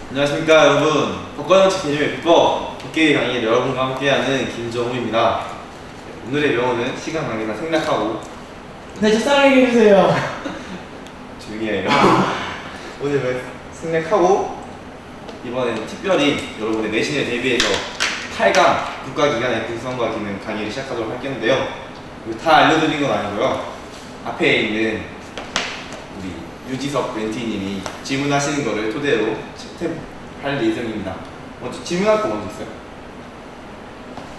안녕하십니까 여러분. 법관정치 개념의 비법 법계의 강의 여러분과 함께하는 김정우입니다. 오늘의 명언은 시간 관계상 생략하고 네, 적당히 해주세요. 조용히 해요. 오늘은 생략하고 이번에는 특별히 여러분의 내신에 대비해서 8강 국가기관의 구성과 기능 강의를 시작하도록 하겠는데요. 이거 다 알려드린 건 아니고요. 앞에 있는 우리 유지석 멘티님이 질문하시는 거를 토대로 채택할 예정입니다. 먼저 질문할 거 먼저 있어요?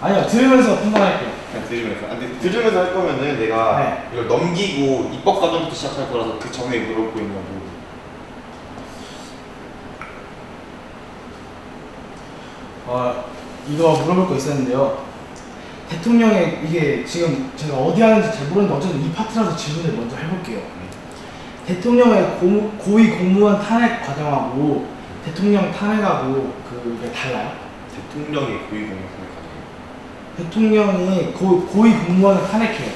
아니요, 들으면서 판단할게요. 그냥 들으면서. 아, 근데 들으면서 할 거면은 내가 네. 이걸 넘기고 입법 과정부터 시작할 거라서 그 전에 물어보고 있는 거고. 이거 물어볼 거 있었는데요. 대통령의 이게 지금 제가 어디 하는지 잘 모르는데 어쨌든 이 파트라서 질문을 먼저 해볼게요. 대통령의 고위 공무원 탄핵 과정하고 대통령 탄핵하고 그게 달라요? 대통령의 고위공무원 탄핵 대통령이 고위 공무원을 탄핵해요.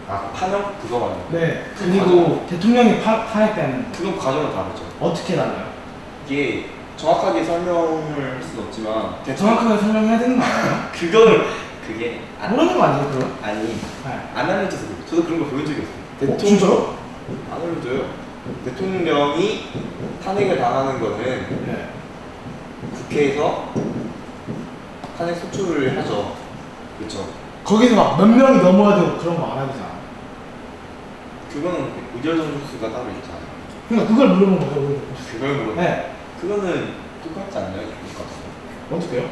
과정. 아, 탄핵 그거 말이에요. 네. 그 그리고 대통령이 탄핵되는 거. 그건 과정은 다르죠. 어떻게 달라요? 이게 정확하게 설명을 할 수는 없지만 정확하게 설명해야 되는 거 아니에요? 그게 모르는 거 아니에요, 그럼? 아니 네. 안 알려줘서 그래요. 저도 그런 거 배운 적이 없어요. 진짜요? 안 알려줘요. 대통령이 탄핵을 당하는 거는 네. 국회에서 탄핵 소추를 하죠. 그렇죠. 거기서 막 몇 명이 넘어야 되고 그런 거 안 하잖아. 그거는 의결정수가 따로 있잖아요. 그러니까 그걸 물어본 거죠, 오히려. 그걸 물어. 네. 그거는 똑같지 않나요? 똑같아요. 어떻게요?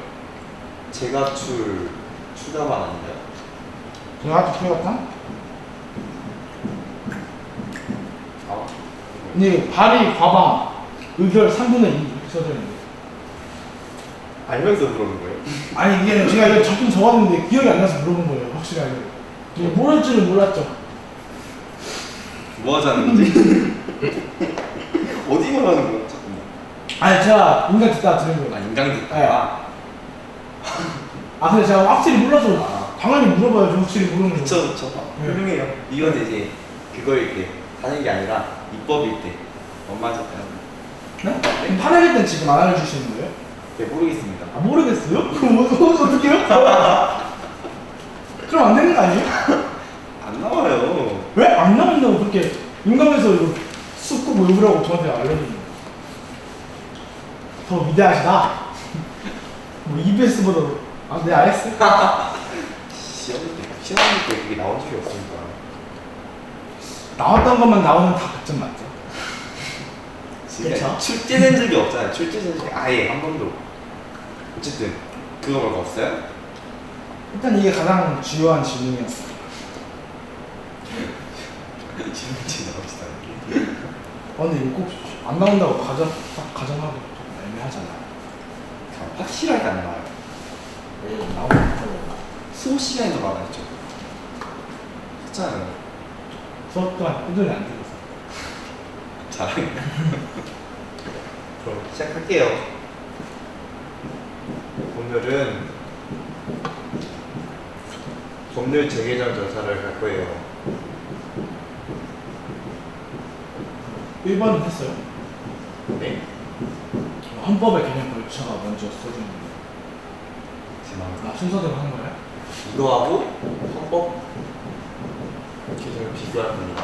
제가 추가만 아닌가요? 제가 아주 풀어갔다? 아, 근데 발의 과방 의결 3분의 2 이렇게 써져 있는데. 알면서 물어본 거예요? 아니 이게 제가 이거 적긴 적었는데 기억이 안 나서 물어본 거예요, 확실하게. 이게 모를 줄은 몰랐죠. 뭐 하자는 거지? 어디 말하는 거야? 잠깐만. 아니 제가 인간 듣다가 들은 아, 거예요. 인강 듣다. 네. 아 근데 제가 확실히 몰라서 아. 당연히 물어봐야죠, 확실히 모르는 거. 그쵸. 네. 훌륭해요. 이건 이제 그거일 때 하는 게 아니라 입법일 때 엄마한테 네? 그럼 탄핵일 땐 지금 안 알려주시는 거예요? 네, 모르겠습니다. 아 모르겠어요? 그럼 어떡해요? 그럼 안 되는 거 아니에요? 안 나와요. 왜? 안 나온다고 그렇게 인감에서 이거 쑥고 뭐 욕을 하고 저한테 알려주는 거예요. 더 위대하시다. 뭐 EBS보다 네 알겠어요. 시험 때 그게 나온 적이 없으니까. 나왔던 것만 나오면 다 100점 맞죠? 그러니까 그쵸? 출제된 적이 없잖아요. 출제된 적이 아예 한 번도. 어쨌든 그거 말고 없어요? 일단 이게 가장 주요한 질문이었어요. 질문지 나옵시다. 근데 이거 꼭 안 나온다고 딱 가정하기 좀 애매하잖아요. 확실하게 안 나와요. 나오는 거. 수업 시간이 더 많아졌죠. 했잖아요. 수업 동안 꾸준히 안 들었어요. 잘하네. 그럼 시작할게요. 오늘은 법률 재개정 절차를 할 거예요. 1번은 했어요. 네? 헌법의 개정 절차가 먼저 써진 거예요. 지금 순서대로 하는 거예요? 이거하고 헌법 개정을 비교할 겁니다.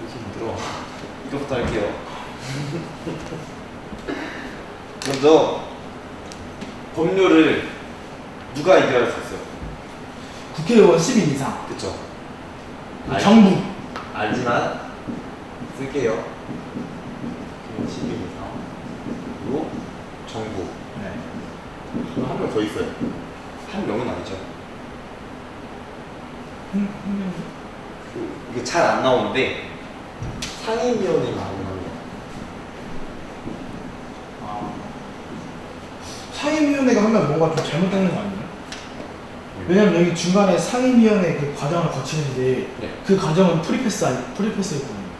이렇게 힘들어. 이거부터 할게요. 먼저 법률을 누가 의결할 수 있어요? 국회의원 10인 이상. 그쵸? 정부. 알지만 쓸게요. 10인 이상. 그리고 정부. 네. 한 명 더 있어요. 한 명은 아니죠. 이게 잘 안 나오는데 상임위원회가 안 나와요. 상임위원회가 하면 뭔가 좀 잘못되는 거 아니에요? 왜냐면 여기 중간에 상임위원회 그 과정을 거치는데 네. 그 과정은 프리패스였거든요.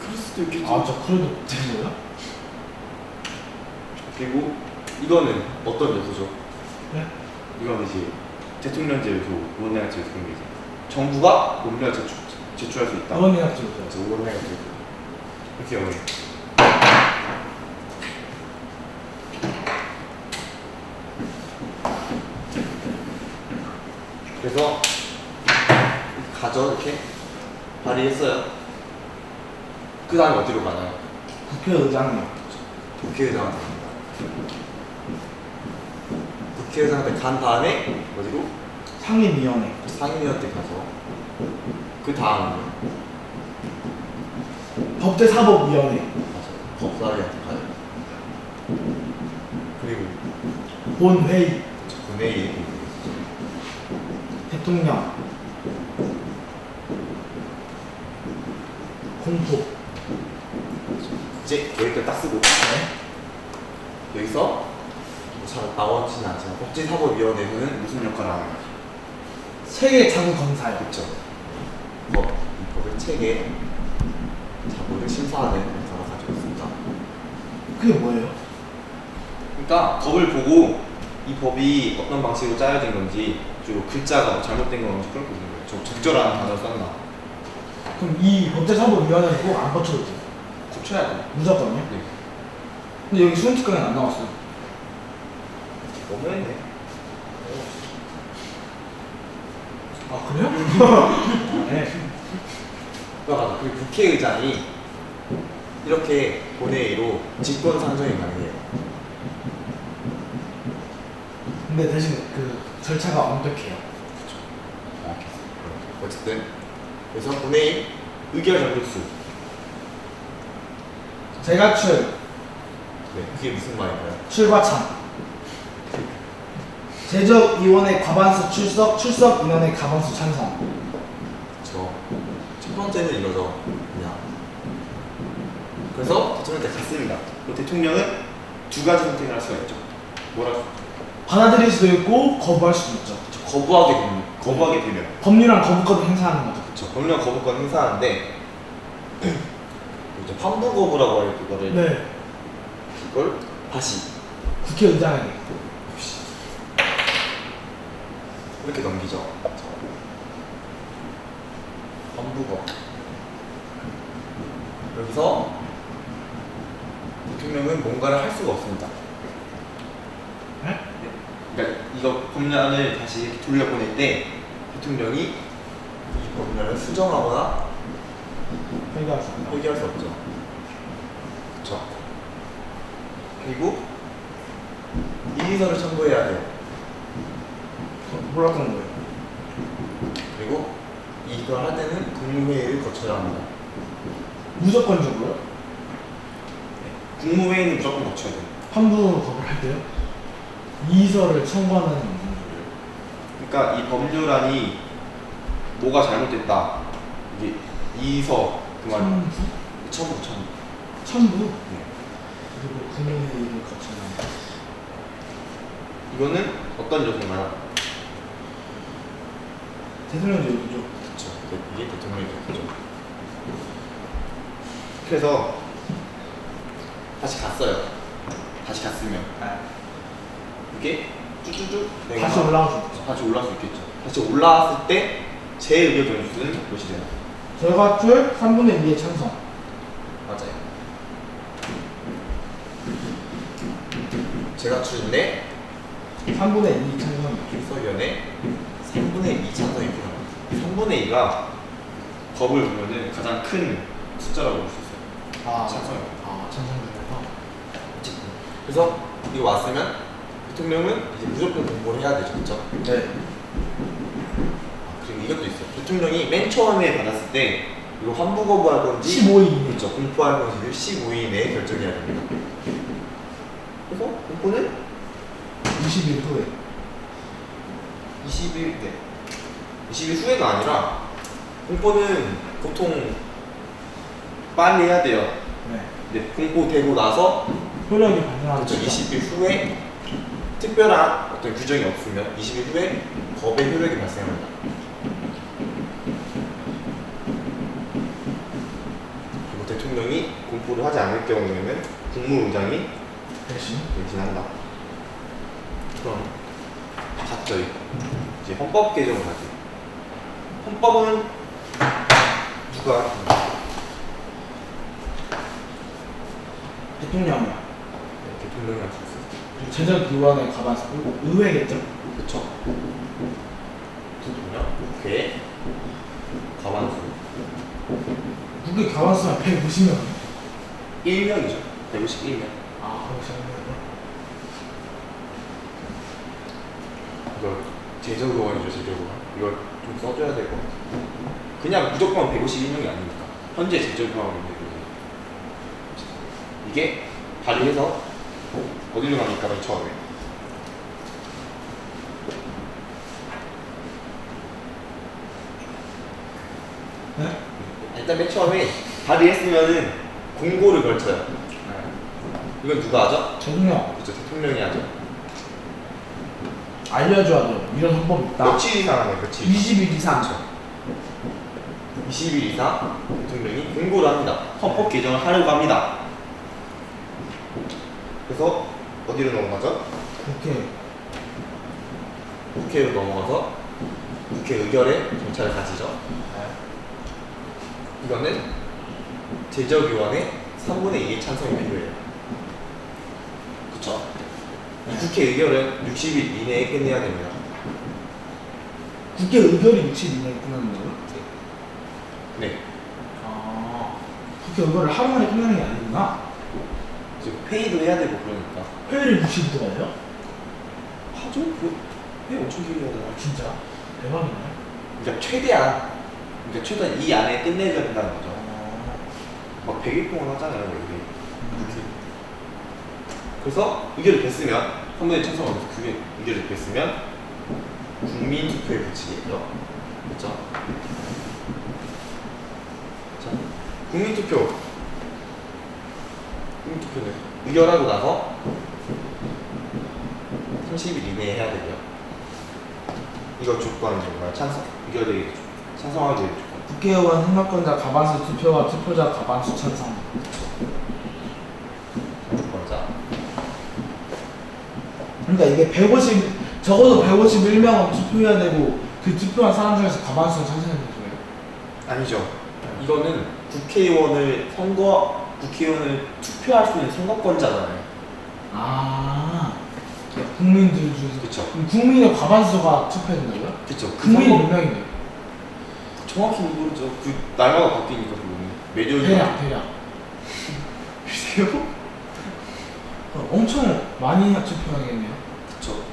그럴 수도 있겠죠. 아, 저 그래도 되는 거예요? 그리고 이거는 어떤 요소죠? 네? 이건 이제 대통령제 요소, 원내학제 요소 그런 게 이제 정부가 법률을 제출할 수 있다. 의원이나 찍어줘요. 그래서 의원회가 되고 이렇게 어려. 그래서 가져 이렇게 발의했어요. 그 다음에 어디로 가나요? 국회의장이요. 국회의장한테 갑니다. 국회의장한테 간 다음에 어디로? 상임위원회. 상임위한테 가서 그 다음에 법제사법위원회. 맞아요. 법사위한테 가요. 그리고 본회의. 본회의 대통령. 공포. 이제 여기까지 딱 쓰고 네. 여기서 뭐잘 나오지는 않지만 법제사법위원회에서는 무슨 역할을 하는 거죠? 세계 자구 검사요. 그렇죠. 이 법을 체계 자본을 심사하는 역할을 가지고 있습니다. 그게 뭐예요? 그러니까 법을 보고 이 법이 어떤 방식으로 짜여진 건지 그리고 글자가 잘못된 건지 그런 거 보는 거예요. 저 적절한 단어 썼나? 그럼 이 법제사법위원회는 꼭 안 거쳐도 돼요? 고쳐야 돼. 무조건요? 네. 근데 여기 수능 특강에 안 나왔어요. 너무 했네. 아 그래요? 네. 그러니까 그 국회의장이 이렇게 본회의로 직권 상정이 가능해요. 근데 대신 그 절차가 엄격해요. 어쨌든 그래서 본회의 의결 정득수. 재가출, 네, 그게 무슨 말인가요? 출과참. 제적위원회 과반수 출석 인원의 과반수 찬성. 첫 번째는 이거죠. 그냥. 그래서 대통령한테 갔습니다. 그리고 대통령은 두 가지 선택을 할 수가 있죠. 뭐라? 받아들일 수도 있고 거부할 수도 있죠. 거부하게 되면. 법률안 거부권을 행사하는 거죠. 그렇죠. 법령 거부권 행사하는데 이제 환부 거부라고 해요. 그거를. 네. 그걸 다시 국회의장에게. 이렇게 넘기죠. 환부거. 여기서 대통령은 뭔가를 할 수가 없습니다. 네? 그러니까 이거 법령을 다시 이렇게 돌려보낼 때 대통령이 이 법령을 수정하거나 회개할 수 없다. 회개할 수 없죠. 그렇죠. 그리고 이의서를 첨부해야 돼요. 뭐라고 하는 거예요? 그리고 이걸 할 때는 국무회의를 거쳐야 합니다. 무조건적으로요? 국무회의는 무조건 거쳐야 돼요. 환부 거부를 할 때요? 이의서를 첨부하는 무슨 소리예요? 그러니까 이 법률안이 뭐가 잘못됐다. 이게 이의서 그 말. 첨부. 첨부? 네. 그리고 국민회의를 거쳐야 합니다. 이거는 어떤 요소인가요? 대통령 제도죠. 그렇죠. 이게 대통령의 조건이죠. 그래서 다시 갔어요. 다시 갔으면 이게 쭈쭈쭈 다시 올라올 수 있죠. 다시 올라올 수 있겠죠. 다시 올라왔을 때 제 의견 변수는 몇이 되나요? 결과줄 3분의 2의 찬성. 맞아요. 제가 출인데 3분의 2 찬성이죠. 필서위원회 3분의 2 찬성이 필요합니다. 3분의 2가 법을 보면은 가장 큰 숫자라고 볼 수 있어요. 아, 찬성이요. 아, 찬성 중에서. 그래서 이거 왔으면 대통령은 이제 무조건 공부를 해야 되죠, 그렇죠? 네. 그리고 이것도 있어요. 대통령이 맨 처음에 받았을 때 이거 환부 거부할 건지 15일 이내. 그렇죠. 공포할 건지를 15일 내에 결정해야 됩니다. 그래서 공포는 20일 후에. 20일 네. 20일 후에가 아니라 공포는 보통 빨리 해야 돼요. 네. 네, 공포되고 나서 효력이 발생하는 그렇죠. 시점. 20일 후에 특별한 어떤 규정이 없으면 20일 후에 법의 효력이 발생합니다. 그리고 대통령이 공포를 하지 않을 경우에는 국무의장이 대신. 대신한다. 그럼 갔죠. 이제 헌법 개정을 하죠. 헌법은 누가? 대통령이야. 대통령이 할 수 있어요. 그리고 제적기관의 가반수. 의회겠죠. 그쵸. 대통령, 국회, 과반수. 국회 가반수가 150명. 1명이죠. 151명. 아, 150명. 이거 제적의원이죠, 제적의원. 이걸 좀 써줘야 될 것 같아요. 그냥 무조건 151명이 아니니까. 현재 제적의원인데 이게 발의해서 어디로 갑니까, 맨 처음에? 네? 일단 맨 처음에 발의했으면은 공고를 걸쳐요. 이건 누가 하죠? 대통령. 그렇죠, 대통령이 하죠. 알려줘야 돼요. 이런 헌법이 있다. 며칠 이상 하네요, 며칠. 20일 이상. 20일 이상 대통령이 공고를 합니다. 헌법 개정을 하려고 합니다. 그래서 어디로 넘어가죠? 국회. 국회로 넘어가서 국회 의결의 절차를 가지죠. 이거는 제적의원의 3분의 2의 찬성이 필요해요. 그쵸? 이 국회 의결은 60일 이내에 끝내야 됩니다. 국회 의결이 60일 이내에 끝나는 거예요? 네. 아, 국회 의결을 하루 만에 끝나는 게 아니구나. 지금 회의도 해야 되고 그러니까. 회의를 60일 동안 해요? 하죠? 회의 엄청 길게 하잖아요. 진짜? 대박이네. 그러니까 최대한 이 안에 끝내줘야 된다는 거죠. 막 100일 동안 하잖아요, 이게. 국회. 그래서 의결을 뺐으면, 한 번에 찬성하면서 그게 의결을 뺐으면 국민투표에 붙이겠죠. 그렇죠? 자, 국민투표는 의결하고 나서 30일 이내에 해야 되고요. 이거 조건은 정말 의결되기 찬성하게 되는 조건. 국회의원 선거권자 과반수 투표와 투표자 과반수 찬성. 조건자. 그러니까 이게 150 적어도 151명은 투표해야 되고 그 투표한 사람 중에서 과반수가 찬성해야 되는 거예요? 아니죠. 이거는 국회의원을 투표할 수 있는 선거권자잖아요. 아, 국민들 중에서. 그쵸. 그럼 국민의 과반수가 투표해야 된다고요? 그쵸. 국민이 몇 명인데요? 정확히 모르죠. 그 날마다 바뀌니까 그거는 매년 대략. 글쎄요. 엄청 많이 투표하겠네요. 그쵸.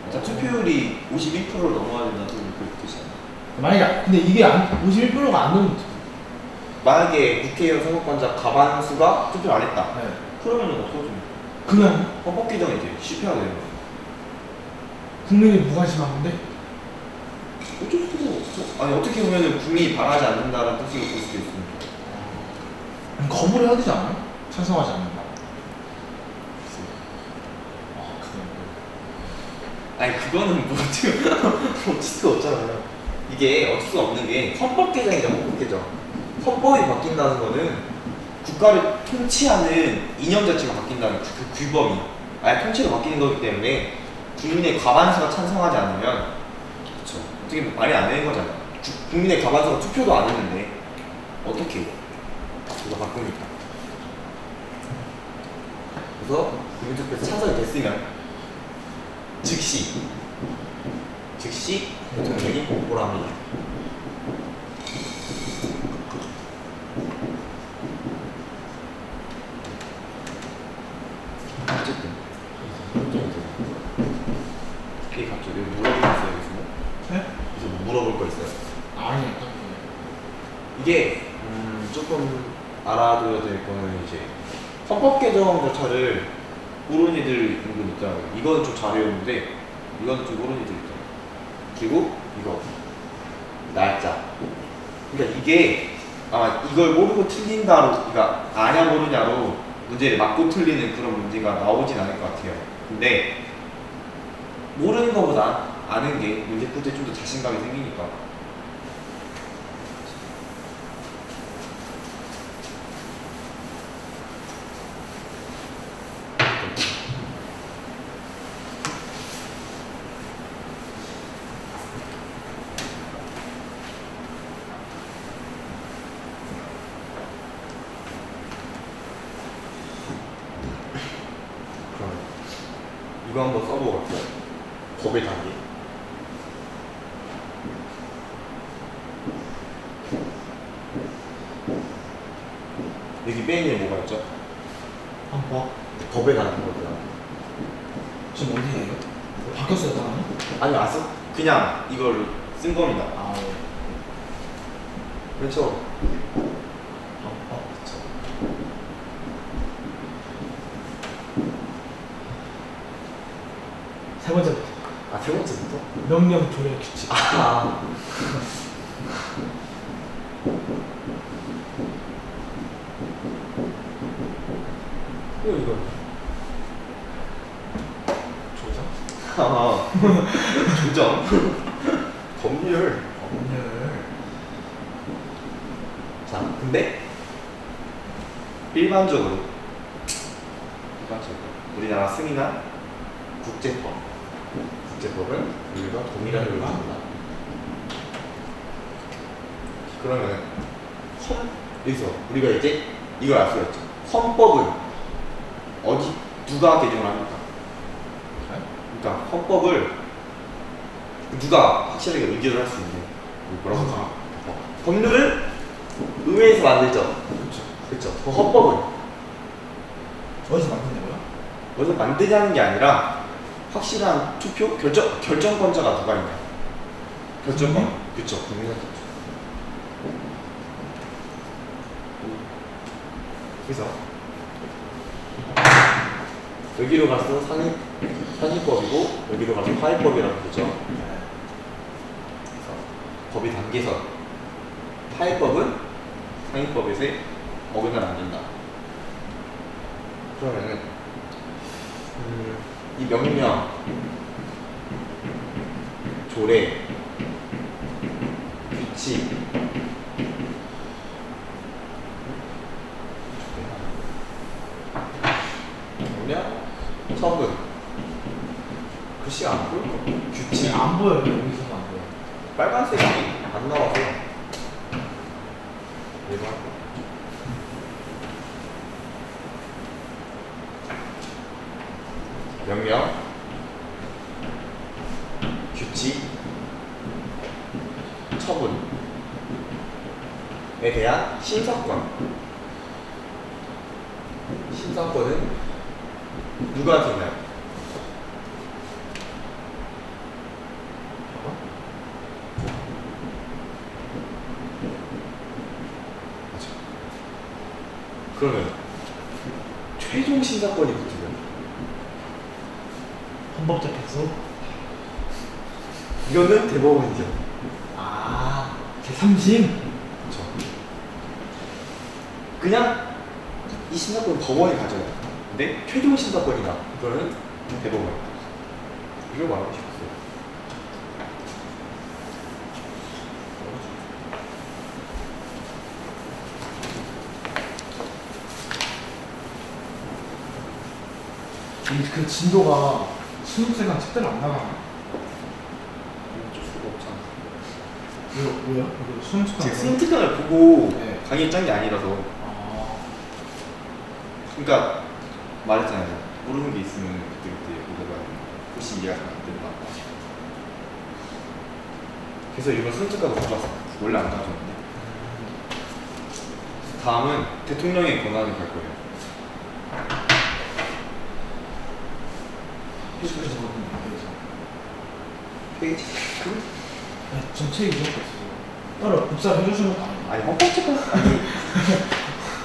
일단 투표율이 51%를 넘어야 된다는 그렇게 뜻이잖아요. 만약에 근데 이게 51%가 안 넘으면 어떡해요? 만약에 국회의원 선거권자 과반수가 투표를 안 했다. 네. 그러면은 없어집니다. 그냥 헌법 개정이 이제 실패하게 되는 거예요. 국민이 무관심한데? 어쩔 수가 없죠. 아니 어떻게 보면은 국민이 바라지 않는다는 뜻으로 볼 수도 있습니다. 거부를 해야 되지 않아요? 찬성하지 않는다. 아니 그거는 뭐 어쩔 수가 없잖아요. 이게 어쩔 수 없는 게 헌법 개정이죠. 헌법 개정. 헌법이 바뀐다는 거는 국가를 통치하는 이념 자체가 바뀐다는 그 규범이 아예 통치로 바뀌는 거기 때문에 국민의 과반수가 찬성하지 않으면 그렇죠. 어떻게 보면 말이 안 되는 거잖아요. 국민의 과반수가 투표도 안 했는데 어떻게 이거 바꿉니까? 그래서 국민투표에서 찬성이 됐으면 즉시 대통령이 공고를 합니다. 어쨌든 이게 갑자기 물어볼 거 있어요, 여기서? 네? 그래서 뭐 물어볼 거 있어요? 아니요. 이게 조금 알아둬야 될 거는 이제 헌법 개정 절차를 모르는 애들 은근 있더라고요. 이건 좀 잘 외웠는데 이건 좀 모르는 애들 있잖아요. 그리고 이거 날짜. 그러니까 이게 아마 이걸 모르고 틀린다로, 그러니까 아냐 모르냐로 문제를 맞고 틀리는 그런 문제가 나오진 않을 것 같아요. 근데 모르는 것보다 아는 게 문제 풀 때 좀 더 자신감이 생기니까. 이거 한번 써보고 갈게요. 법의 단계. 여기 맨 위에 뭐가 있죠? 헌법. 법의 단계거든요. 지금 어디에요? 바뀌었어요, 단어는? 아니 안 써? 그냥 이걸 쓴 겁니다. 아, 네. 그렇죠. 헌법. 그렇죠. 세 번째부터. 아, 세 번째부터? 명령 조례 규칙. 아. 이거. 조정? 아, 조정. 법률. 법률. 자, 근데 일반적으로 우리나라 승인한 국제법은 우리가 동일한 룰을 합니다. 그러면 여기서 우리가 이제 이걸 알 수가 있죠. 헌법은 어디 누가 개정을 합니까? 그러니까 헌법을 누가 확실하게 의결을 할 수 있는 뭐라고 누가? 법률을 의회에서 만들죠. 그렇죠. 그렇죠. 그 헌법은 어디서 만드냐고요? 어디서 만드냐는 게 아니라 확실한 투표 결정권자가 누가 있냐. 결정권. 그렇죠. 국민한테. 그래서 여기로 가서 상위법이고 여기로 가서 하위법이라고 부르죠. 그래서 법이 단계선. 하위법은 상위법에서 어긋나면 안 된다. 그러면은 이 명령, 조례, 규칙, 명령, 처분. 글씨가 안 보여. 규칙. 안 보여요. 여기서는 안 보여요. 빨간색이 안 나와서 얘도 할 거야. 명령, 규칙, 처분에 대한 심사권. 심사권은 누가 되나요? 맞아. 그러면 최종 심사권이 붙으면 헌법재판소. 이거는 대법원이죠. 아, 제3심. 그렇죠. 그냥 이 심사권은 법원이 가져요. 근데 최종 심사권이나 이거는 대법원. 이걸 말하고 싶었어요. 그 진도가 수능생활 책대로 안 나가나? 어쩔 수가 없잖아. 왜요? 이거 수능생활 제가 수능 특강을 보고 네. 강의를 짠 게 아니라서. 아, 그러니까 말했잖아요. 모르는 게 있으면 그때 보다가 훨씬 이해가 잘 안 된다. 그래서 이번 수능 특강도 가져왔어요. 원래 안 가져왔는데. 다음은 대통령의 권한을 갈 거예요. 페이지가 적었는데 페이지? 네, 전체 이적도 없어요. 따로 복사를 해주시는 것도 아니고. 아니 헌법특강 아니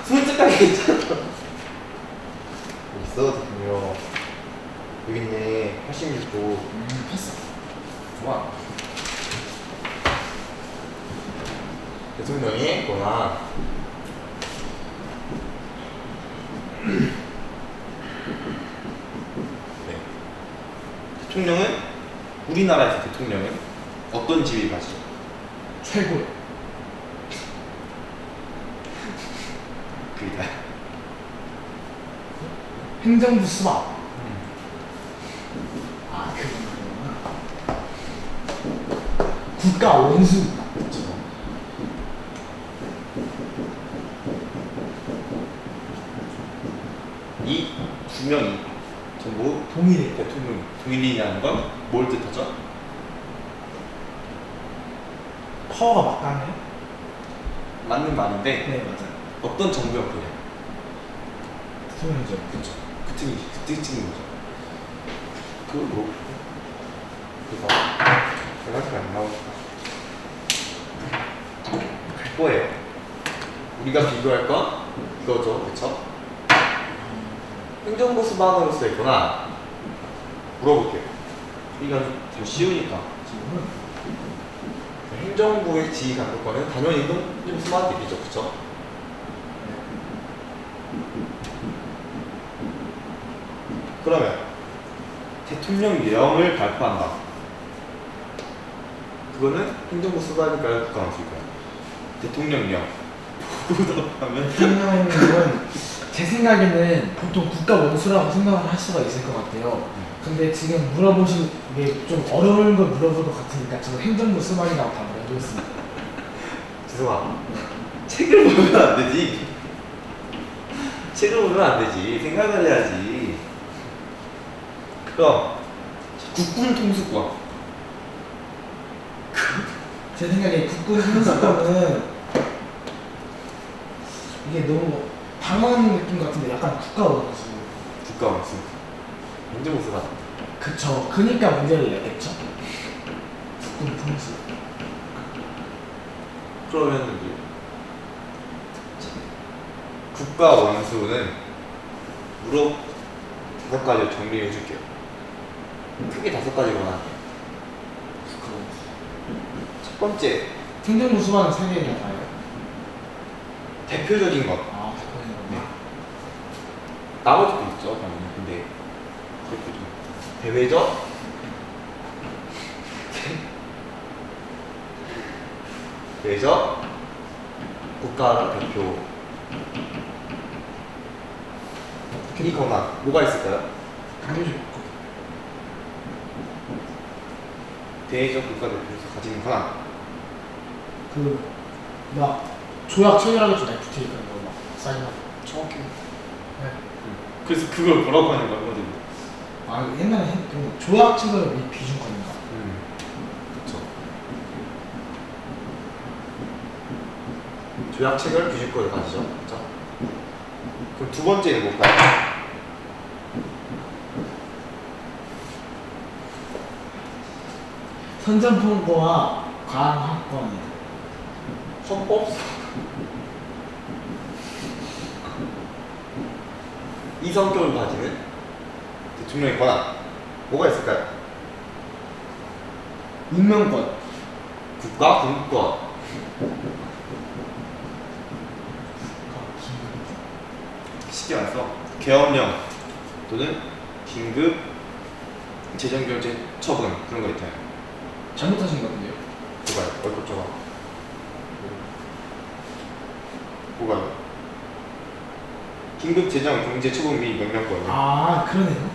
수능 특강이 있잖아. 여기 있어 대통령. 여기 있네. 86조. 했어. 좋아. 대통령의 권한. 네. 대통령은 우리나라에서 대통령은 어떤 지위를 가지죠? 최고. 그이다. 행정부 수박. 아, 그거구나. 국가 원수. 그렇죠. 이 두 명이 전부 동일해. 대통령 동일인이라는 건 뭘 뜻하죠? 파워가 막강해요? 맞는 말인데 네 맞아요. 어떤 정부 형태냐? 대통령이죠. 그쵸. 그 특징인 거죠. 그리고 그래서 밸런스가 안 나오니까 갈 거예요. 우리가 비교할 건 이거죠, 그쵸? 행정부 수반으로서 있거나 물어볼게요. 이건 더 쉬우니까. 지금은 행정부의 지휘 감독관은 당연히 행정부 수반한테 있죠, 그쵸? 그러면 대통령령을 발표한다. 그거는 행정부 수반일까요? 국가원수일까요? 대통령령. 보답하면 대통령은 제 생각에는 보통 국가 원수라고 생각을 할 수가 있을 것 같아요. 근데 지금 물어보신 게 좀 어려운 걸 물어볼 것 같으니까 저는 행정부 수반이라고 답을 해보겠습니다. 죄송합니다. 책을 보면 안 되지. 책을 보면 안 되지. 생각을 해야지. 그럼 국군 통수권. 제 생각에 국군 행정권은 이게 너무 당황하는 느낌 같은데 약간 국가 원수. 국가원수. 행정부 수반. 그쵸. 그니까 문제를 냈겠죠. 국군 통수. 그러면 이제 국가원수는 무릎 5가지를 정리해 줄게요. 크게 5가지로 나눠요. 국가 원수. 첫 번째, 행정부 수반은 3개나 봐요. 대표적인 것. 아, 대표적인 건데. 나머지도 있죠, 당연히. 근데 대표적인 대외적, 대외적 국가 대표 이 권한 뭐가 있을까요? 당연히 대외적 국가 대표에서 가지는 권한. 막 조약 체결하겠죠. FTA 그런 거막 사인하고. 정확히. 네. 그래서 그걸 뭐라고 하는 거야, 뭐지? 아 옛날에 그 조약 체결을 비준권인가? 그렇죠. 조약 체결 규칙권을 가지죠. 그렇죠? 그럼 두 번째는 뭘까요? 선전포고와 과학권. 헌법. 이 성격을 가지는 대통령의 권한 뭐가 있을까요? 임명권. 국가 군권. 쉽게 말해서 계엄령 또는 긴급 재정결제 처분 그런 거 있잖아요. 잘못하신 것 같은데요? 뭐가요? 얼굴 좁아. 뭐가요? 긴급 재정 경제 처분 및 명령권. 아 그러네요.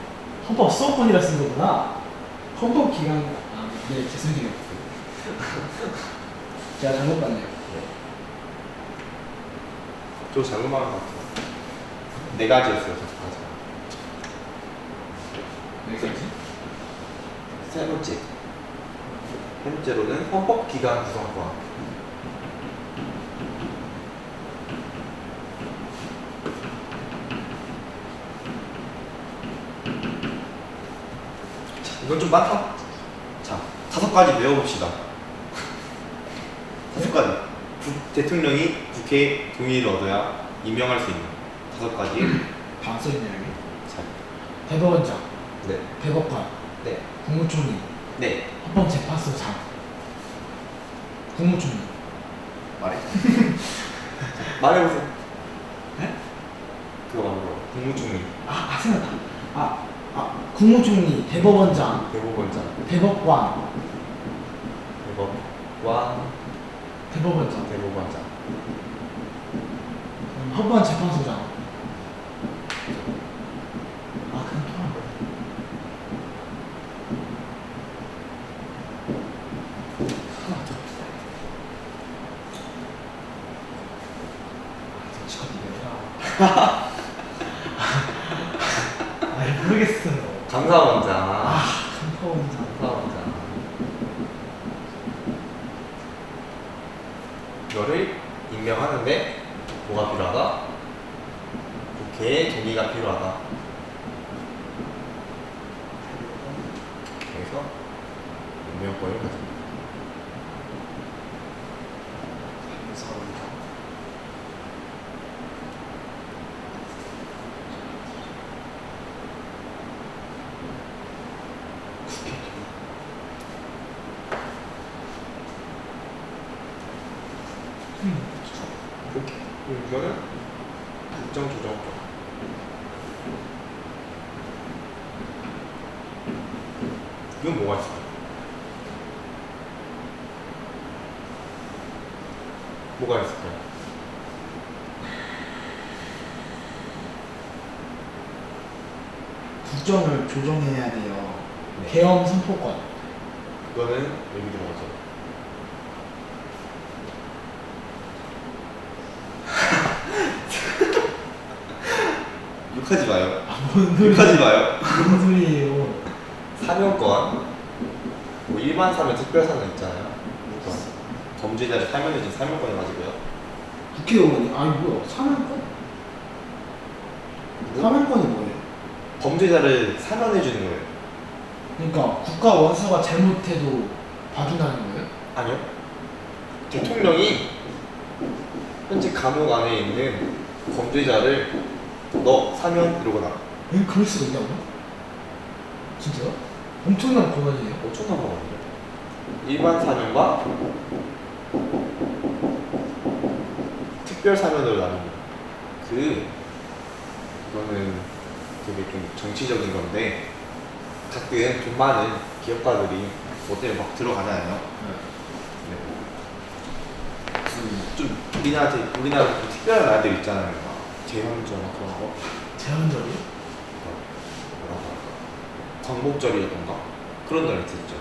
헌법 수호권이라 쓴 거구나. 헌법 기관. 아 네 죄송해요. 제가 잘못 봤네요. 저 잘못 말한 것 같아요. 4가지였어요, 5가지. 네 가지. 세 번째. 세 번째로는 헌법기관 구성권. 자, 이건 좀 많다. 자, 5가지 외워봅시다. 5가지. 대통령이 국회 동의를 얻어야 임명할 수 있는 5가지. 다 써있네요 여기. 자, 대법원장, 네, 대법관, 네, 국무총리, 네. 헌법재판소장, 국무총리. 말해. 말해보세요. 네? 그거 말고 국무총리, 생각났다. 국무총리, 대법원장, 대법원장, 대법관, 대법관, 대법원장, 대법원장. 헌법재판소장. 그냥 통한 거야. 하나 더. 모르겠어요. 감사원장, 이거를 임명하는데 뭐가 필요하다? 국회의 동의가 필요하다. 그래서 임명권을 가집니다. 이렇게. 이거는 국정조정권. 이건 뭐가 있을까요? 뭐가 있을까요? 국정을 조정해야 돼요. 네. 계엄 선포권. 그거는 여기 들어가죠. 욕하지 마요. 뭔 소리? 욕하지 마요. 무슨 소리예요? 사면권, 뭐 일반 사면, 특별 사면 있잖아요. 그래서 범죄자를 사면해준 사면권을 가지고요. 국회의원이 아니 뭐야? 사면권? 사면권이 뭐예요? 범죄자를 사면해주는 거예요. 그러니까 국가 원수가 잘못해도 봐준다는 거예요? 아니요. 대통령이 현재 감옥 안에 있는 범죄자를 너 사면 이러거나. 왜 그럴 수가 있냐고? 진짜요? 엄청난 권한이에요. 엄청난 거거든요. 일반 사면과 특별 사면으로 나뉩니다. 이거는 되게 좀 정치적인 건데 가끔 돈 많은 기업가들이 뭐 때문에 막 들어가잖아요. 네. 좀 우리나라 좀 특별한 날들 있잖아요. 막 제헌절 그런 거. 제한적이요? 뭐라고 할까? 광복절이라던가 그런 날이 있었죠.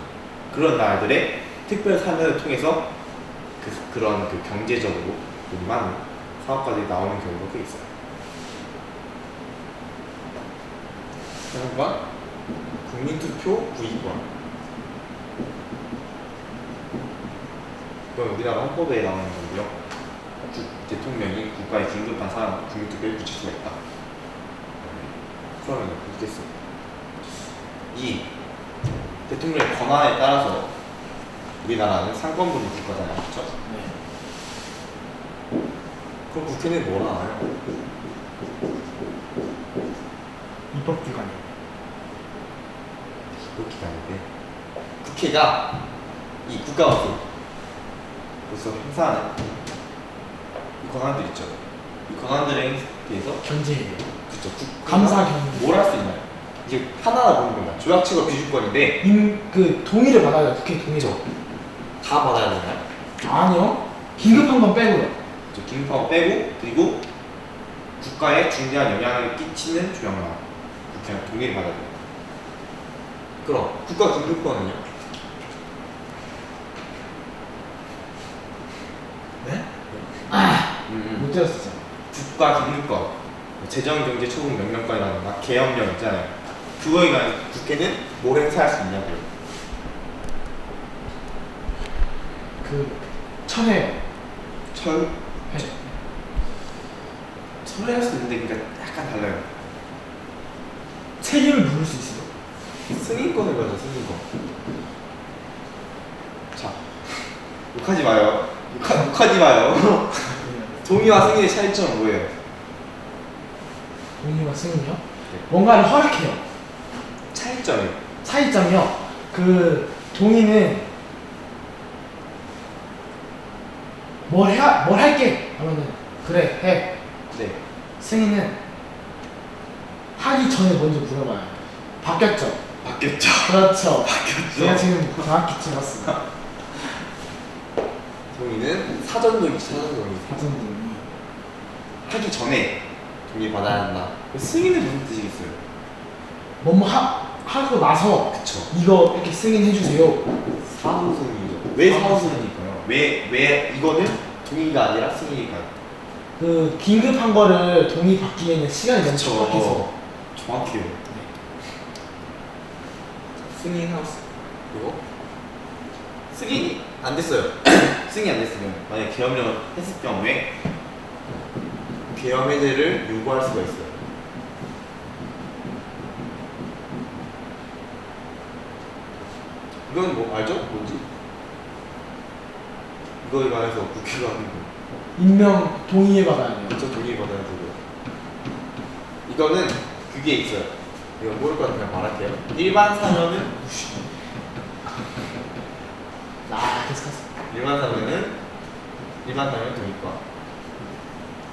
그런 날들에 특별 사면을 통해서 그런 경제적으로 돈 많은 사업가들이 나오는 경우가 꽤 있어요. 그런가? 국민투표 구입권. 이건 우리나라 헌법에 나오는 건데요. 대통령이 국가의 긴급한 상황 국민투표에 붙일 수가 있다. 그러면 붙겠습니다. 2. 대통령의 권한에 따라서 우리나라는 상권분립 국가잖아요. 그렇죠? 네. 그럼 국회는 뭘 하나요? 입법기관이요. 입법기관인데 국회가 이 국가원수로서 행사하는 이 권한들 있죠. 이 권한들에 대해서 견제해요. 그쵸. 감사 견제. 뭘 할 수 있나요? 이제 하나하나 보는 겁니다. 조약칙과 비주권인데 그 동의를 받아야 돼요. 국회 동의를. 다 받아야 되나요? 아니요. 긴급한 건 빼고요. 저 긴급하고 빼고 그리고 국가에 중대한 영향을 끼치는 조약만 국회는 동의를 받아야 돼요. 그럼 국가 긴급권은요? 네? 못 음. 들었어. 국가 긴급권, 재정경제 처분 명령권이라든가 계엄령 있잖아요. 그거에 관한 국회는 뭘 행사할 수 있냐고요. 그 철회. 철 회. 철회할 수 있는데 그러니까 약간 달라요. 책임을 물을 수 있어요. 승인권을 가져 승인권. 자, 욕하지 마요. 욕하지 마요. 동의와 승인의 차이점은 뭐예요? 동의와 승인이요? 뭔가를 허락해요. 차이점이 차이점이요. 그 동의는 뭘 할게 하면은 그래 해. 네. 승인은 하기 전에 먼저 물어봐요. 바뀌었죠? 바뀌었죠. 그렇죠. 바뀌었죠. 제가 지금 정확히 찍었습니다. 동의는 사전 동의. 사전 동의. 하기 전에 동의 받아야 한다. 승인은 무슨 뜻이겠어요? 뭐뭐 하고 나서 그쵸. 이거 이렇게 승인해 주세요. 사후 승인이죠. 왜 사후 승인일까요? 왜 이거는 동의가 아니라 승인일까요? 그 긴급한 거를 동의 받기에는 시간이 너무 촉박해서. 정확해요. 승인하우스 그리고 승인이 안 됐어요. 승인이 안 됐으면 만약에 계엄령을 했을 경우에 계엄 해제를 요구할 수가 있어요. 이건 뭐 알죠? 뭔지? 이거에 관해서 국회가 하는 거. 임명 동의해 받아야 돼요. 그쵸, 동의 받아야 되고요. 이거는 그게 있어요. 이거 모를 것 같으면 말할게요. 일반 사면은 계속하세요. 일반 사면 동의과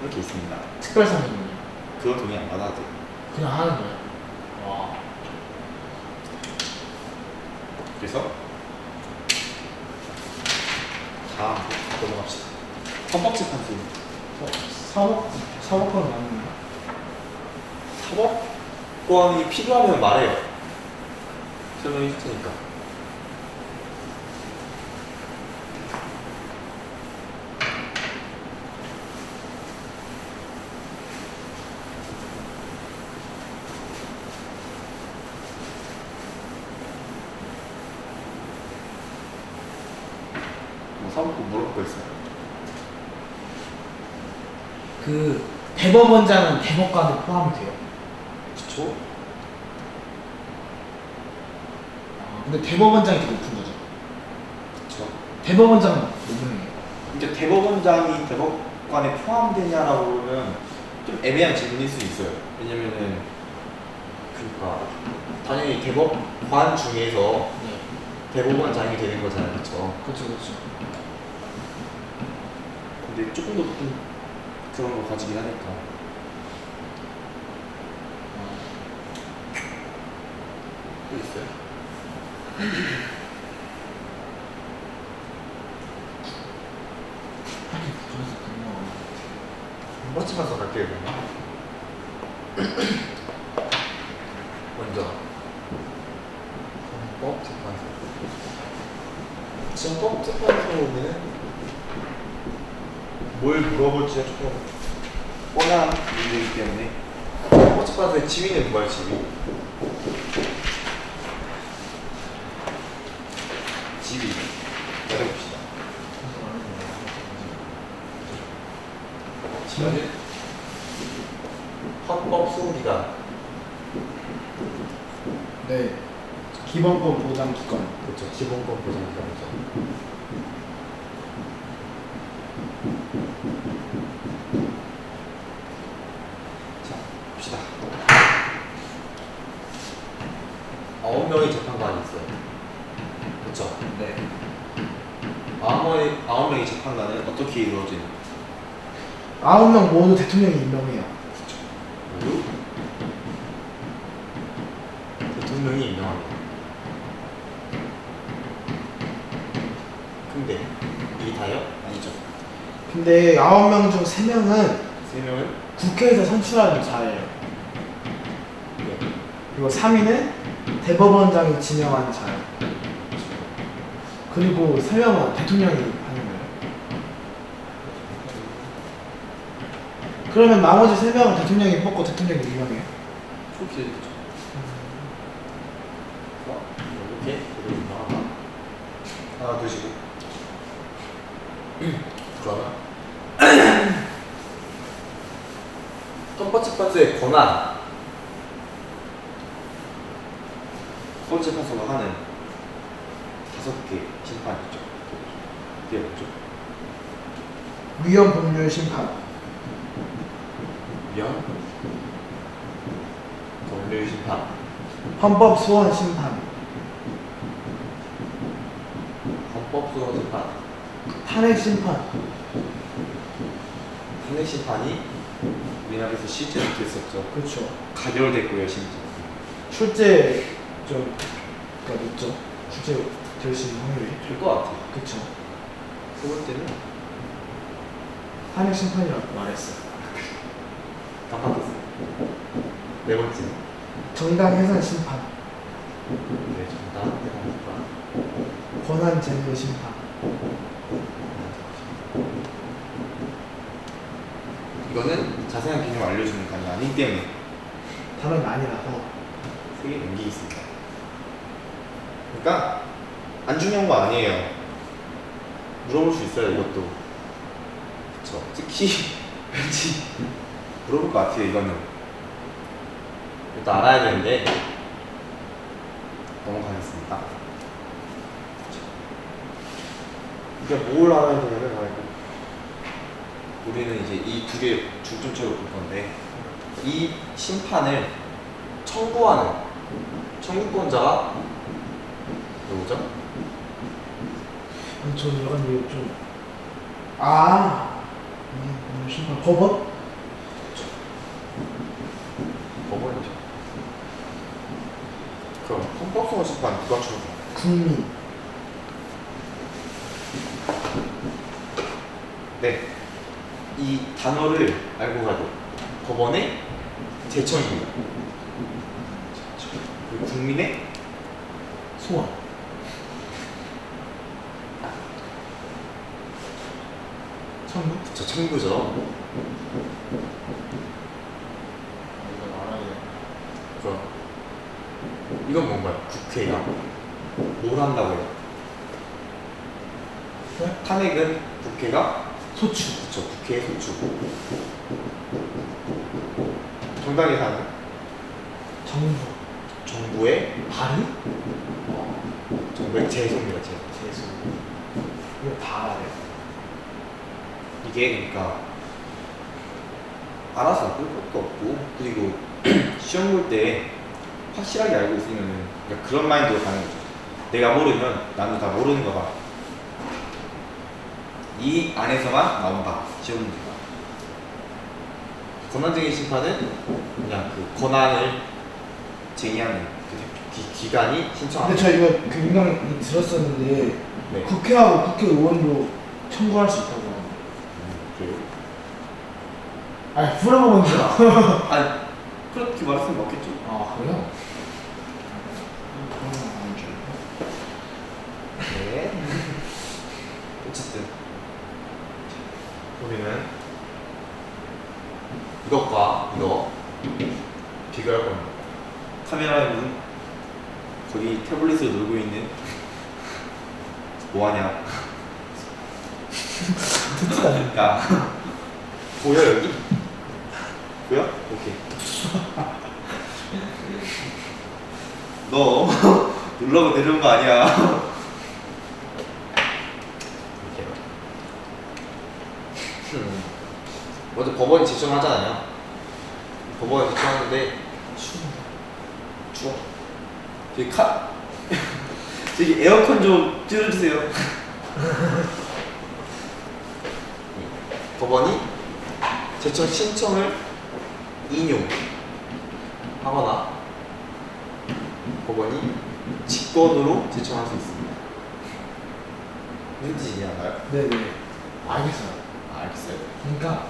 이렇게 있습니다. 특별 사면은요? 그거 동의 안 받아도 돼요. 그냥 하는 거예요. 와. 그래서 다음 넘어갑시다. 헌법재판소. 사법권 맞는 거. 사법권이 필요하면 말해요. 설명해 줄 테니까. 뭐 사법권 물어볼 거 있어요? 그 대법원장은 대법관에 포함돼요. 그쵸? 근데 대법원장이 더 높은 거죠. 그쵸. 대법원장은 몇 명이에요? 이제 대법원장이 대법관에 포함되냐라고 그러면 좀 애매한 질문일 수 있어요. 왜냐면은 그러니까 당연히 대법관 중에서 네. 대법원장이 되는 거잖아요, 그렇죠? 그렇죠, 그렇죠. 근데 조금 더 높은 그런 걸 가지긴 하니까. 또 있어요? 하긴 그래서 그거. 멋지면서 갈게요, 그러면. 먼저 헌법재판소. 지금 헌법재판소는 뭘 물어볼지가 조금 뻔한 문제이기 때문에 헌법재판소의 지위는 누가요, 지위? 지위 말해봅시다. 지위는 헌법소기관. 네. 기본권 보장 기관. 그렇죠. 기본권 보장기관이죠. 자, 봅시다. 9명의 재판관이 있어요. 그렇죠? 네. 9명의 재판관은 어떻게 이루어지는? 9명 모두 대통령이 임명해요. 모두 대통령이 임명합니다. 근데 이게 다요? 아니죠. 근데 9명 중 3명은 3명은 국회에서 선출하는 자예요. 네. 그리고 3위는 대법원장이 지명하는 자예요. 그리고 3명은 대통령이 하는 거예요. 그러면 나머지 3명은 대통령이 뽑고 대통령이 임명해요. 그렇게 되죠. 이렇게 그대로 임명하다. 하나 두시고. 그러면 헌법재판소의 권한. 헌법재판소가 하는 5개 심판이 있죠. 그게 뭐죠? 위헌 법률 심판, 위헌 법률 심판, 헌법 소원 심판, 헌법 소원 심판, 탄핵 심판. 탄핵 심판이 우리나라에서 실제로 됐었죠. 그렇죠. 가결됐고요, 심지어. 출제 좀 그러니까 높죠. 출제 될 수 있는 확률이. 될 것 같아요. 그렇죠. 세 번째는 탄핵 심판이라고 말했어요. 바꿨어요. 네 번째. 정당 해산 심판, 네, 정답. 해봅시다. 권한 제외 심판. 이거는 자세한 개념 알려주는 강의 아니기 때문에 단어가 아니라서. 3개 넘기겠습니다. 그러니까 안 중요한 거 아니에요. 물어볼 수 있어요, 이것도. 그쵸. 특히 왠지 물어볼 것 같아요, 이거는. 일단 알아야 되는데 넘어가겠습니다. 그러니까 뭘 알아야 되냐면 말고 우리는 이제 이 두 개 중점적으로 볼 건데 이 심판을 청구하는 청구권자가 누구죠? 저는 약간 이거 좀 심판 법원? 법원이죠. 그럼 헌법소원 심판 누가 주는 거야? 국민. 네. 이 단어를 알고 가도 법원의 제청입니다. 그리고 국민의 소원. 청구? 저 청구죠. 그럼 이건 뭔가요? 국회가 뭘 한다고요? 네? 탄핵은 국회가 소추. 그쵸, 국회의 소추. 정당의 사는 정부. 정부의 발의? 정부의 제소입니다. 제소. 재수. 이거 다 알아요. 이게 그러니까 알아서 바꿀 것도 없고 그리고 시험 볼 때 확실하게 알고 있으면은 그러니까 그런 마인드로 가는 거죠. 내가 모르면 나는 다 모르는 거다. 이 안에서만 나온다. 시험 문제가. 권한쟁의 심판은 그냥 그 권한을 쟁의하는 그 기관이 신청하는. 근데 저 이거 그 인강 들었었는데 네. 국회하고 국회의원도 청구할 수 있다고. 그래요? 아니 물어보는 거야. 아니 그렇게 말했으면 맞겠죠. 아 그래요? 네. 어쨌든 우리는 이것과 이거 비교할 겁니다. 카메라에 문 거기 태블릿을 놀고 있는 뭐하냐? 야 보여 여기? 보여? 오케이. 너 놀라고 내려온 거 아니야? 먼저 법원이 제청하잖아요. 법원이 제청하는데 추워. 저기 저기 에어컨 좀 줄여주세요. 법원이 제청 신청을 인용하거나 법원이 직권으로 제청할 수 있습니다. 무슨 뜻이 이해하나요? 네네. 알겠어요. 알겠어요. 그러니까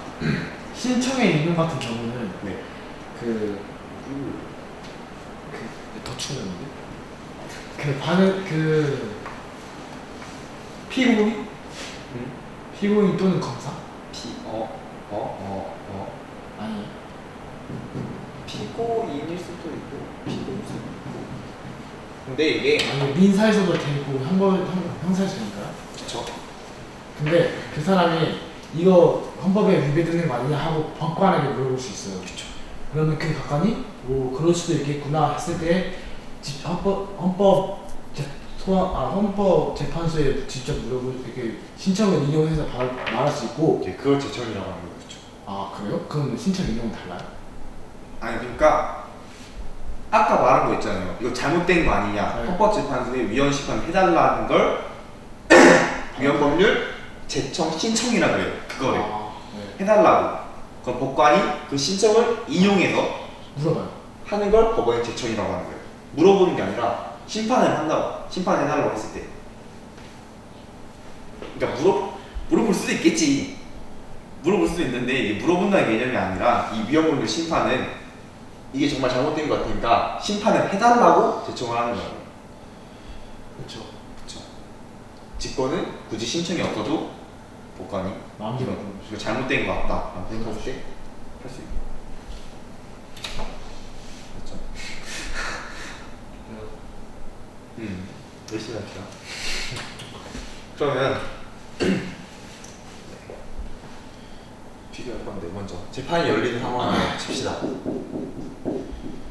신청의 인용 같은 경우는 네. 더 추웠는데 그 피고인 음? 피고인 또는 검사 아니 피고인일 수도 있고 피고일 수도 있고. 근데 이게 아니 민사에서도 되고 형사에서 되니까요. 그쵸? 근데 그 사람이 이거 헌법에 위배되는 거 아니냐 하고 법관에게 물어볼 수 있어요. 그쵸. 그러면 그 법관이 오 그럴 수도 있겠구나 했을 때 헌법 재판소에 직접 물어볼 이렇게 신청을 인용해서 말할 수 있고. 이제 그걸 제청이라고 하는 거죠. 그쵸? 아 그래요? 그럼 신청 인용은 달라요? 아니 그러니까 아까 말한 거 있잖아요. 이거 잘못된 거 아니냐. 네. 헌법재판소에 위헌 심판 해달라는 걸 위헌 법률 제청 신청이라 그래요. 그거를 네. 해달라고. 그럼 법관이 그 신청을 인용해서 물어봐요. 하는 걸 법원의 제청이라고 하는 거예요. 물어보는 게 아니라 심판을 한다고. 심판해달라고 했을 때. 그러니까 물어볼 수도 있겠지. 물어볼 수도 있는데 이게 물어본다는 개념이 아니라 이 위헌 법률 심판은 이게 정말 잘못된 것 같으니까 심판을 해달라고 제청을 하는 거예요. 그렇죠. 그쵸. 직권은 굳이 신청이 없어도 법관이 마음대로 이거 잘못된 것 같다 라고 생각했을 때 할 수 있고. 그렇죠. 열심히 합시다. 그러면 필요할 건데 먼저. 재판이 열리는 상황을 칩시다.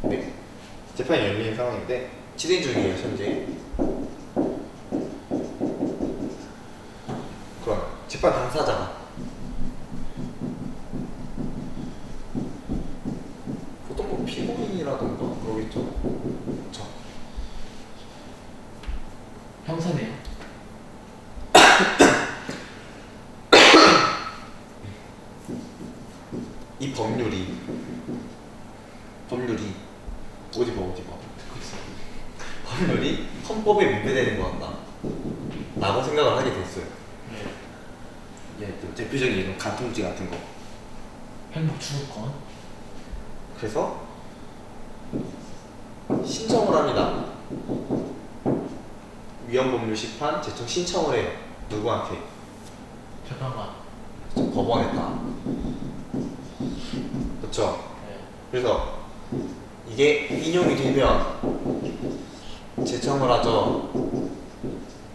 네. 재판이 열리는 상황인데 진행 중이에요 현재. 그럼 재판 당사자가 보통 뭐 피고인이라던가 그러겠죠. 저 형사네요. 이 법률이 어디 봐. 법률이 헌법에 위배되는 것 같다 라고 생각을 하게 됐어요. 예, 또 대표적인 이런 간통죄 같은 거. 행복 추구권. 그래서 신청을 합니다. 위헌법률 심판 제청 신청을 해요. 누구한테? 재판관. 법원에다. 그렇죠. 네. 그래서 이게 인용이 되면 제청을 하죠.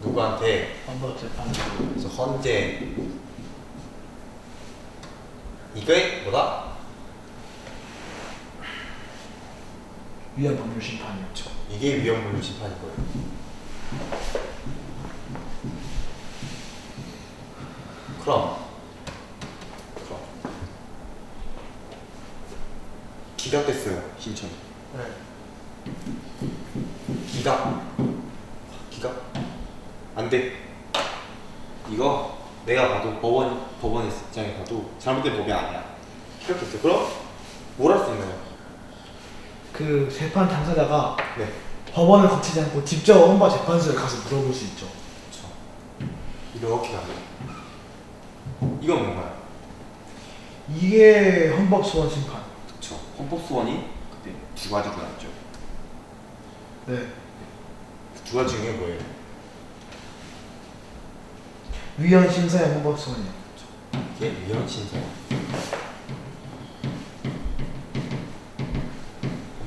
누구한테? 헌법재판소. 그래서 헌재. 이게 뭐다? 위헌 법률 심판이요. 이게 위헌법률 심판인 거예요. 그럼 기각됐어요 신청이. 네. 기각 안 돼. 이거 내가 봐도 법원의 입장에 봐도 잘못된 법이 아니야. 기각됐어요. 그럼 뭘 할 수 있나요? 그 재판 당사자가 네. 법원을 거치지 않고 직접 헌법재판소에 가서 물어볼 수 있죠. 이렇게 하면 이건 뭔가요? 이게 헌법소원 심판. 그쵸. 헌법소원이 그때 두 가지로 나왔죠. 네. 두 가지 중에 뭐예요? 위헌 심사의 헌법소원이요. 이게 위헌 심사.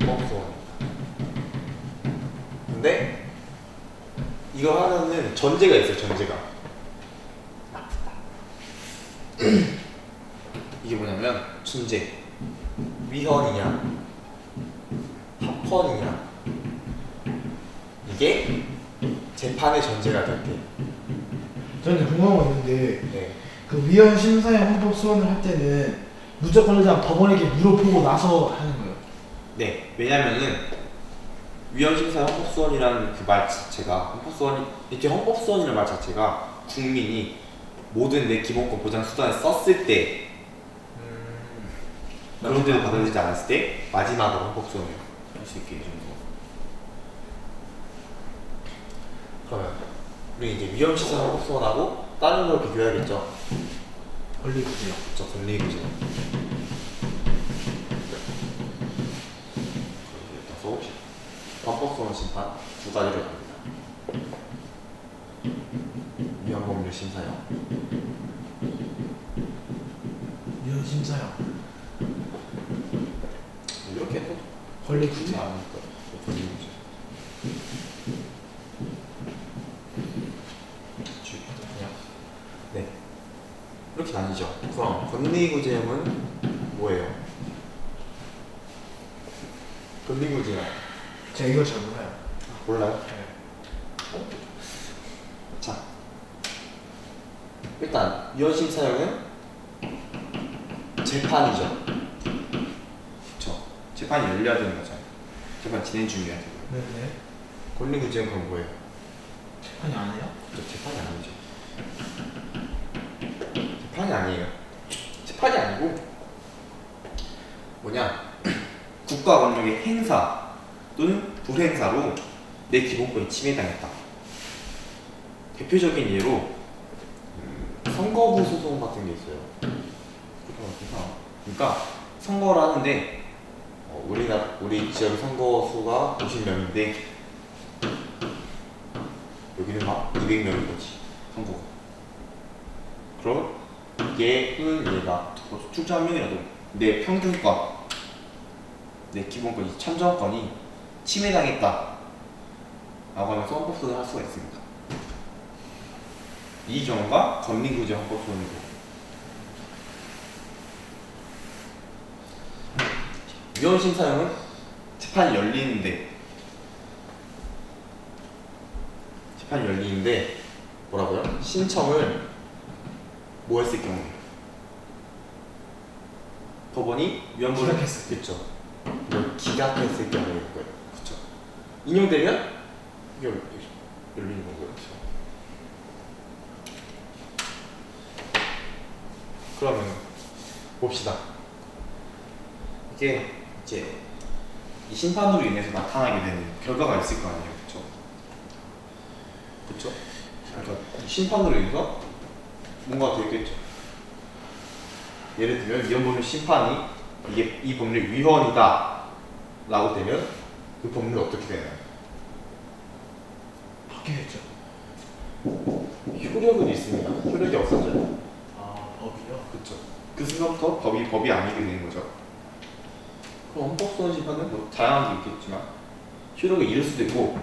헌법소원. 근데 이거 하나는 전제가 있어요. 전제가. 이게 뭐냐면 춘제. 위헌이냐 합헌이냐 이게 재판의 전제가 될 때. 저는 궁금한 거 있는데 네. 그 위헌 심사의 헌법소원을 할 때는 무조건 일단 법원에게 물어보고 나서 하는 거예요. 네. 왜냐면은 위헌심사 헌법소원이라는 그 말 자체가 헌법소원이라는 말 자체가 국민이 모든 내 기본권 보장 수단을 썼을 때 그런 데도 받아들이지 않았을 때 마지막으로 헌법소원이요. 할 수 있게 해주는 거. 그러면 우리 이제 위헌 심사 헌법소원하고 다른 걸 비교해야겠죠. 권리구제요. 그렇죠. 권리구제. 일단 써봅시다. 헌법소원 심판 두 가지로 갑니다. 위헌법률 심사요. 위헌 심사요. 이렇게 해도 권리구제. 않으니까 권리구제. 네. 이렇게 나뉘죠. 그럼 권리구제형은 뭐예요? 권리구제형 제가 이걸 잘 몰라요. 몰라요? 네. 자, 일단 위헌심 사형은 재판이죠. 그쵸. 재판이 열려야 되는 거잖아요. 재판 진행 중이어야 되고. 네네. 권리구제형 그럼 뭐예요? 재판이 아니에요? 저 재판이 아니죠. 재판이 아니에요. 재판이 아니고 뭐냐? 국가 권력의 행사 또는 불행사로 내 기본권이 침해당했다. 대표적인 예로 선거부 소송 같은 게 있어요. 그러니까 선거를 하는데 우리 지역 선거 수가 50명인데 여기는 막 200명인 거지. 선거가. 그럼 얘가 출자 한 명이라도 내 평균권, 내 기본권, 이 참정권이 침해당했다 라고 하면서 헌법소원을 할 수가 있습니다. 이 경우가 권리구제 헌법소원이고 위헌심 사용은 재판이 열리는데 뭐라고요? 신청을 뭐 했을 경우에 법원이 위헌부를 기각했을 그쵸. 기각했을 경우일 거예요. 그쵸. 인용되면 이게 열리는 거고요. 그러면 봅시다. 이게 이제 이 심판으로 인해서 나타나게 되는 결과가 있을 거 아니에요, 그쵸? 그쵸? 그러니까 이 심판으로 인해서 뭔가 되겠죠. 예를 들면 위헌법률 심판이 이게 이 법률 위헌이다 라고 되면 그 법률은 어떻게 되나요? 바뀌겠죠. 효력은 있습니다. 효력이 없어져요. 아 법이요? 그쵸. 그 순간부터 법이 아니게 되는 거죠. 그럼 헌법소원 심판은 뭐 다양한 게 있겠지만 효력을 잃을 수도 있고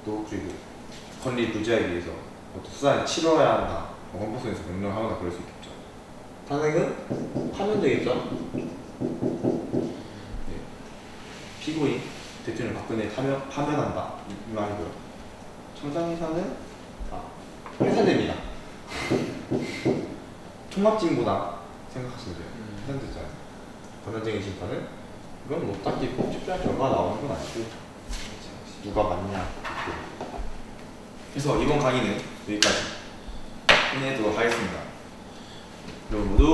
또 그리고 권리 부재하기 위해서 어떤 수단을 치러야 한다. 뭐 헌법소에서 명령하거나 그럴 수 있겠죠. 탄핵은 하면 되겠죠. 네. 피고인 대통령 박근혜 파면한다 이 말이고요. 청장이사는 해산됩니다. 총합진보다 생각하시면 돼요. 해산됐잖아요. 권한쟁의 심판은 이건 뭐 딱히 꼭 특별한 결과가 나오는 건 아니고 누가 맞냐. 그래서 이번 강의는 여기까지 끝내도록 하겠습니다. 여러분 모두